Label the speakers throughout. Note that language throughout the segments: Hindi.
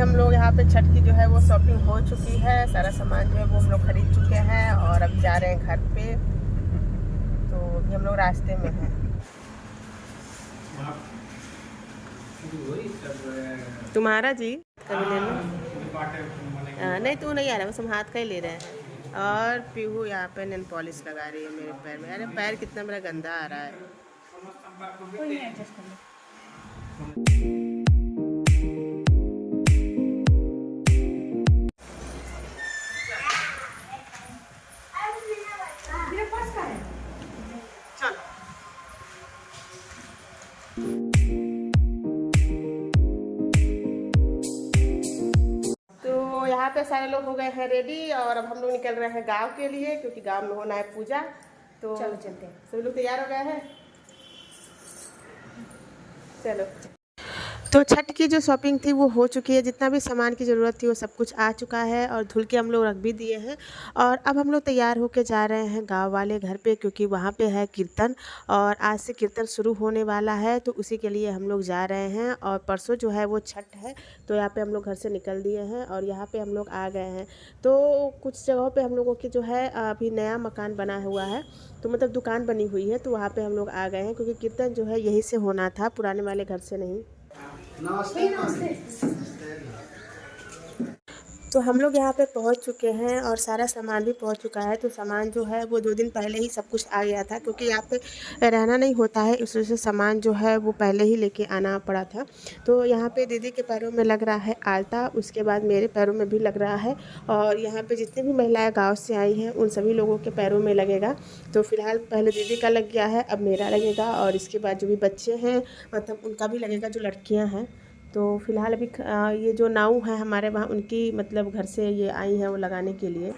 Speaker 1: हम लोग यहाँ पे छठ की जो है वो शॉपिंग हो चुकी है, सारा सामान जो है वो हम लोग खरीद चुके हैं और अब जा रहे हैं घर पे। तो अभी हम लोग रास्ते में हैं। तुम्हारा जी कभी लेना नहीं, तू नहीं आ रहा, बस हम हाथ का ही ले रहे हैं। और पीहू यहाँ पे नेल पॉलिश लगा रही है मेरे पैर में। अरे पैर कितना मेरा गंदा आ रहा है। यहाँ पे सारे लोग हो गए हैं रेडी और अब हम लोग निकल रहे हैं गांव के लिए, क्योंकि गांव में होना है पूजा। तो चलो चलते हैं। सभी लोग तैयार हो गए हैं, चलो। तो छठ की जो शॉपिंग थी वो हो चुकी है, जितना भी सामान की ज़रूरत थी वो सब कुछ आ चुका है और धुल के हम लोग रख भी दिए हैं। और अब हम लोग तैयार होके जा रहे हैं गांव वाले घर पे, क्योंकि वहाँ पे है कीर्तन और आज से कीर्तन शुरू होने वाला है। तो उसी के लिए हम लोग जा रहे हैं। और परसों जो है वो छठ है, तो यहाँ पे हम लोग घर से निकल दिए हैं और यहाँ पे हम लोग आ गए हैं। तो कुछ जगहों पे हम लोगों की जो है अभी नया मकान बना हुआ है, तो मतलब दुकान बनी हुई है, तो वहाँ पे हम लोग आ गए हैं, क्योंकि कीर्तन जो है यहीं से होना था, पुराने वाले घर से नहीं। नमस्ते नमस्ते। तो हम लोग यहाँ पे पहुँच चुके हैं और सारा सामान भी पहुँच चुका है। तो सामान जो है वो 2 दिन पहले ही सब कुछ आ गया था, क्योंकि यहाँ पे रहना नहीं होता है, इस वजह से सामान जो है वो पहले ही लेके आना पड़ा था। तो यहाँ पे दीदी के पैरों में लग रहा है आलता, उसके बाद मेरे पैरों में भी लग रहा है और यहाँ पे जितनी भी महिलाएं गाँव से आई हैं उन सभी लोगों के पैरों में लगेगा। तो फिलहाल पहले दीदी का लग गया है, अब मेरा लगेगा और इसके बाद जो भी बच्चे हैं मतलब उनका भी लगेगा, जो लड़कियाँ हैं। तो फिलहाल अभी ये जो नाऊ है हमारे वहाँ, उनकी मतलब घर से ये आई है वो लगाने के लिए।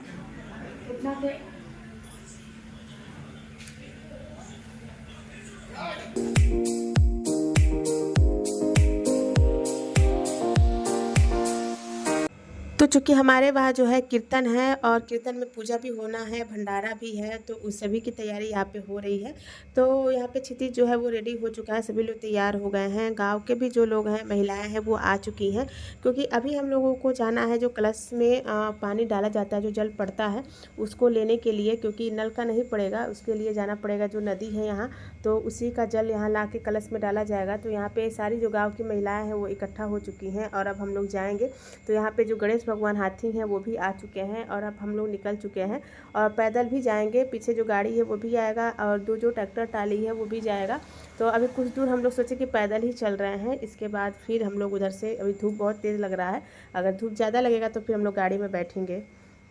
Speaker 1: तो चूँकि हमारे वहाँ जो है कीर्तन है और कीर्तन में पूजा भी होना है, भंडारा भी है, तो उस सभी की तैयारी यहाँ पे हो रही है। तो यहाँ पे क्षितिज जो है वो रेडी हो चुका है, सभी लोग तैयार हो गए हैं। गांव के भी जो लोग हैं, महिलाएं हैं, वो आ चुकी हैं, क्योंकि अभी हम लोगों को जाना है जो कलश में पानी डाला जाता है, जो जल पड़ता है उसको लेने के लिए, क्योंकि नल का नहीं पड़ेगा, उसके लिए जाना पड़ेगा जो नदी है यहाँ, तो उसी का जल यहाँ ला के कलश में डाला जाएगा। तो यहाँ पर सारी जो गाँव की महिलाएँ हैं वो इकट्ठा हो चुकी हैं और अब हम लोग जाएँगे। तो यहाँ पर जो गणेश भगवान हाथी हैं वो भी आ चुके हैं और अब हम लोग निकल चुके हैं और पैदल भी जाएंगे। पीछे जो गाड़ी है वो भी आएगा और दो जो ट्रैक्टर टाली है वो भी जाएगा। तो अभी कुछ दूर हम लोग सोचे कि पैदल ही चल रहे हैं, इसके बाद फिर हम लोग उधर से, अभी धूप बहुत तेज़ लग रहा है, अगर धूप ज़्यादा लगेगा तो फिर हम लोग गाड़ी में बैठेंगे।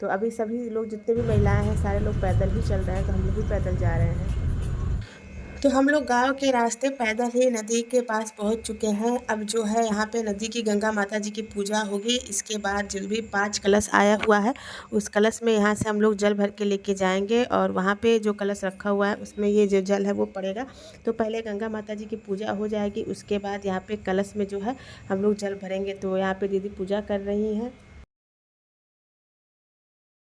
Speaker 1: तो अभी सभी लोग जितने भी महिलाएँ हैं सारे लोग पैदल ही चल रहे हैं, तो हम लोग भी पैदल जा रहे हैं। तो हम लोग गांव के रास्ते पैदल ही नदी के पास पहुंच चुके हैं। अब जो है यहाँ पे नदी की गंगा माता जी की पूजा होगी, इसके बाद जो भी 5 कलश आया हुआ है उस कलश में यहाँ से हम लोग जल भर के लेके जाएंगे और वहाँ पे जो कलश रखा हुआ है उसमें ये जो जल है वो पड़ेगा। तो पहले गंगा माता जी की पूजा हो जाएगी, उसके बाद यहाँ पे कलश में जो है हम लोग जल भरेंगे। तो यहाँ पे दीदी पूजा कर रही हैं।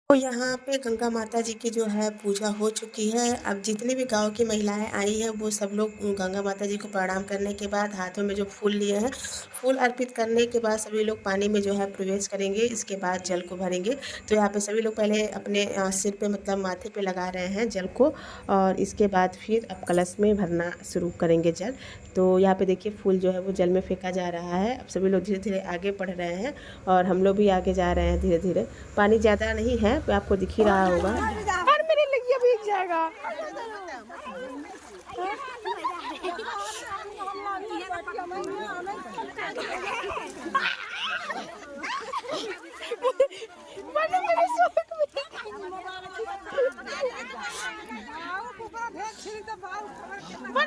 Speaker 1: तो यहाँ पे गंगा माता जी की जो है पूजा हो चुकी है। अब जितनी भी गांव की महिलाएं आई हैं वो सब लोग गंगा माता जी को प्रणाम करने के बाद हाथों में जो फूल लिए हैं, फूल अर्पित करने के बाद सभी लोग पानी में जो है प्रवेश करेंगे, इसके बाद जल को भरेंगे। तो यहाँ पे सभी लोग पहले अपने सिर पे मतलब माथे पे लगा रहे हैं जल को और इसके बाद फिर अब कलश में भरना शुरू करेंगे जल। तो यहाँ पे देखिए फूल जो है वो जल में फेंका जा रहा है। अब सभी लोग धीरे धीरे आगे बढ़ रहे हैं और हम लोग भी आगे जा रहे हैं धीरे धीरे। पानी ज़्यादा नहीं है, आपको दिख ही रहा होगा। और मेरे लिए भीग जाएगा।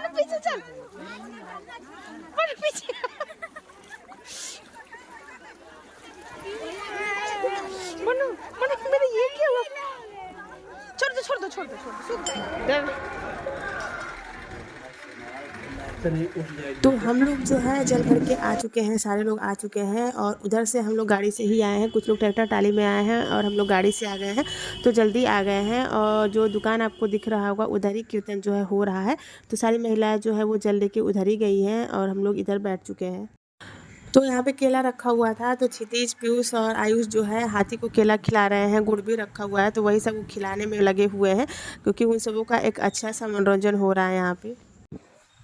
Speaker 1: पीछे चल, पीछे मनु, मेरे ये क्या हुआ? छोड़ दो तो हम लोग जो है जल भर के आ चुके हैं, सारे लोग आ चुके हैं और उधर से हम लोग गाड़ी से ही आए हैं। कुछ लोग ट्रैक्टर टाली में आए हैं और हम लोग गाड़ी से आ गए हैं, तो जल्दी आ गए हैं। और जो दुकान आपको दिख रहा होगा उधर ही कीर्तन जो है हो रहा है। तो सारी महिलाएं जो है वो जल लेके उधर ही गई हैं और हम लोग इधर बैठ चुके हैं। तो यहाँ पे केला रखा हुआ था, तो क्षितिज, पीयूष और आयुष जो है हाथी को केला खिला रहे हैं। गुड़ भी रखा हुआ है, तो वही सब वो खिलाने में लगे हुए हैं, क्योंकि उन सबों का एक अच्छा सा मनोरंजन हो रहा है यहाँ पे।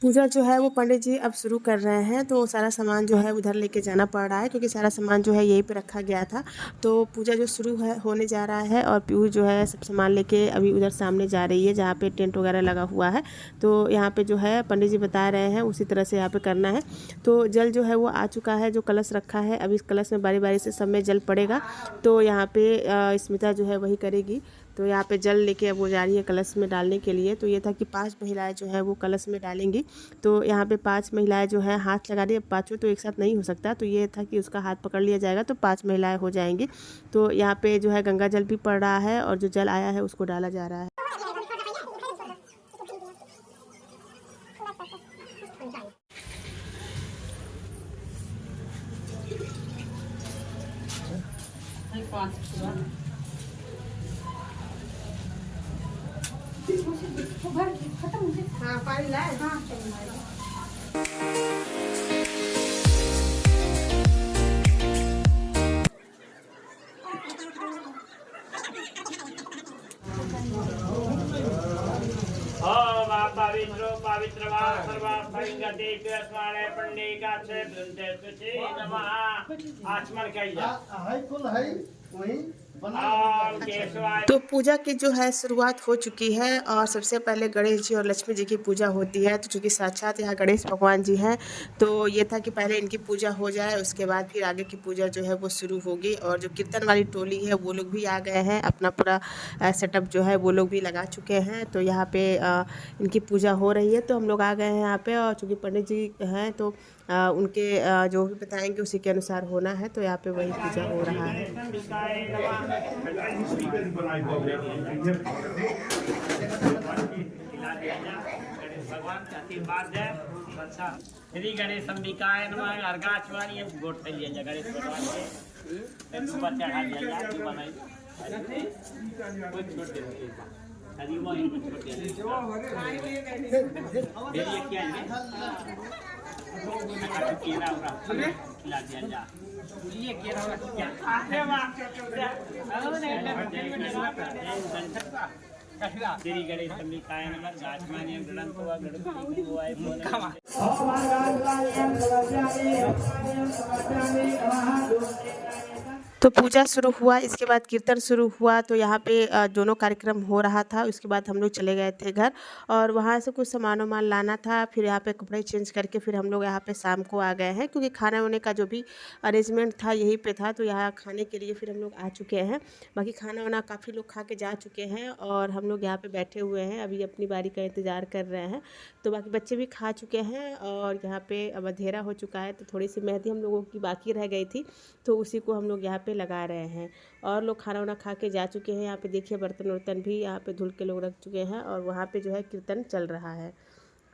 Speaker 1: पूजा जो है वो पंडित जी अब शुरू कर रहे हैं, तो सारा सामान जो है उधर लेके जाना पड़ रहा है, क्योंकि सारा सामान जो है यहीं पे रखा गया था। तो पूजा जो शुरू है होने जा रहा है, और पीयूष जो है सब सामान लेके अभी उधर सामने जा रही है, जहाँ पे टेंट वगैरह लगा हुआ है। तो यहाँ पे जो है पंडित जी बता रहे हैं उसी तरह से यहाँ पे करना है। तो जल जो है वो आ चुका है, जो कलश रखा है, अभी इस कलश में बारी बारी से सब में जल पड़ेगा। तो यहाँ पे स्मिता जो है वही करेगी। तो यहाँ पे जल लेके अब वो जा रही है कलश में डालने के लिए। तो ये था कि 5 महिलाएं जो है वो कलश में डालेंगी। तो यहाँ पे 5 महिलाएं जो है हाथ लगा रही है। 5 तो एक साथ नहीं हो सकता, तो ये था कि उसका हाथ पकड़ लिया जाएगा, तो 5 महिलाएं हो जाएंगी। तो यहाँ पे जो है गंगा जल भी पड़ रहा है, और जो जल आया है उसको डाला जा रहा है। हाँ, पानी लाए। हाँ,
Speaker 2: पवित्रो पवित्रवा सर्वा परिगते स्मरण पंडिका से बृंदे तुझे नमः। आचमन कहिया हाय कुल है वही।
Speaker 1: तो पूजा की जो है शुरुआत हो चुकी है, और सबसे पहले गणेश जी और लक्ष्मी जी की पूजा होती है। तो चूँकि साक्षात यहाँ गणेश भगवान जी हैं, तो ये था कि पहले इनकी पूजा हो जाए, उसके बाद फिर आगे की पूजा जो है वो शुरू होगी। और जो कीर्तन वाली टोली है वो लोग भी आ गए हैं, अपना पूरा सेटअप जो है वो लोग भी लगा चुके हैं। तो यहाँ पे इनकी पूजा हो रही है, तो हम लोग आ गए हैं यहाँ पे। और चूँकि पंडित जी हैं, तो उनके जो भी बताएंगे उसी के अनुसार होना है। तो यहाँ पे वही पूजा हो रहा है।
Speaker 2: भगवान का आशीर्वाद है। अच्छा, श्री गणेश अंबिकाय नमः। अर्घाचवानी गोट फैलिए जा गणेश भगवान के ऊपर चढ़ा दिया जा बनाई कुछ छोड़ दे अभी वो छोड़ दिया ये क्या है केरा उरा खिला दिया जा ये केरा उरा क्या आते बात श्री गणेश अंबिकाय नमः। गाजमानी गणंत हुआ गणपति को आए बोला
Speaker 1: तो पूजा शुरू हुआ, इसके बाद कीर्तन शुरू हुआ। तो यहाँ पे दोनों कार्यक्रम हो रहा था। उसके बाद हम लोग चले गए थे घर, और वहाँ से कुछ सामान वामान लाना था। फिर यहाँ पे कपड़े चेंज करके फिर हम लोग यहाँ पे शाम को आ गए हैं, क्योंकि खाने वाने का जो भी अरेंजमेंट था यहीं पे था। तो यहाँ खाने के लिए फिर हम लोग आ चुके हैं। बाकी खाना वाना काफ़ी लोग खा के जा चुके हैं, और हम लोग यहाँ पर बैठे हुए हैं, अभी अपनी बारी का इंतज़ार कर रहे हैं। तो बाकी बच्चे भी खा चुके हैं, और यहाँ पे अब अंधेरा हो चुका है। तो थोड़ी सी मेहंदी हम लोगों की बाकी रह गई थी, तो उसी को हम लोग यहाँ पे लगा रहे हैं। और लोग खाना वाना खा के जा चुके हैं। यहाँ पे देखिए बर्तन वर्तन भी यहाँ पे धुल के लोग रख चुके हैं, और वहाँ पे जो है कीर्तन चल रहा है।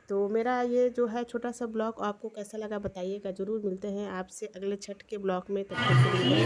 Speaker 1: तो मेरा ये जो है छोटा सा ब्लॉग आपको कैसा लगा बताइएगा ज़रूर। मिलते हैं आपसे अगले छठ के ब्लॉग में, तब तक के लिए।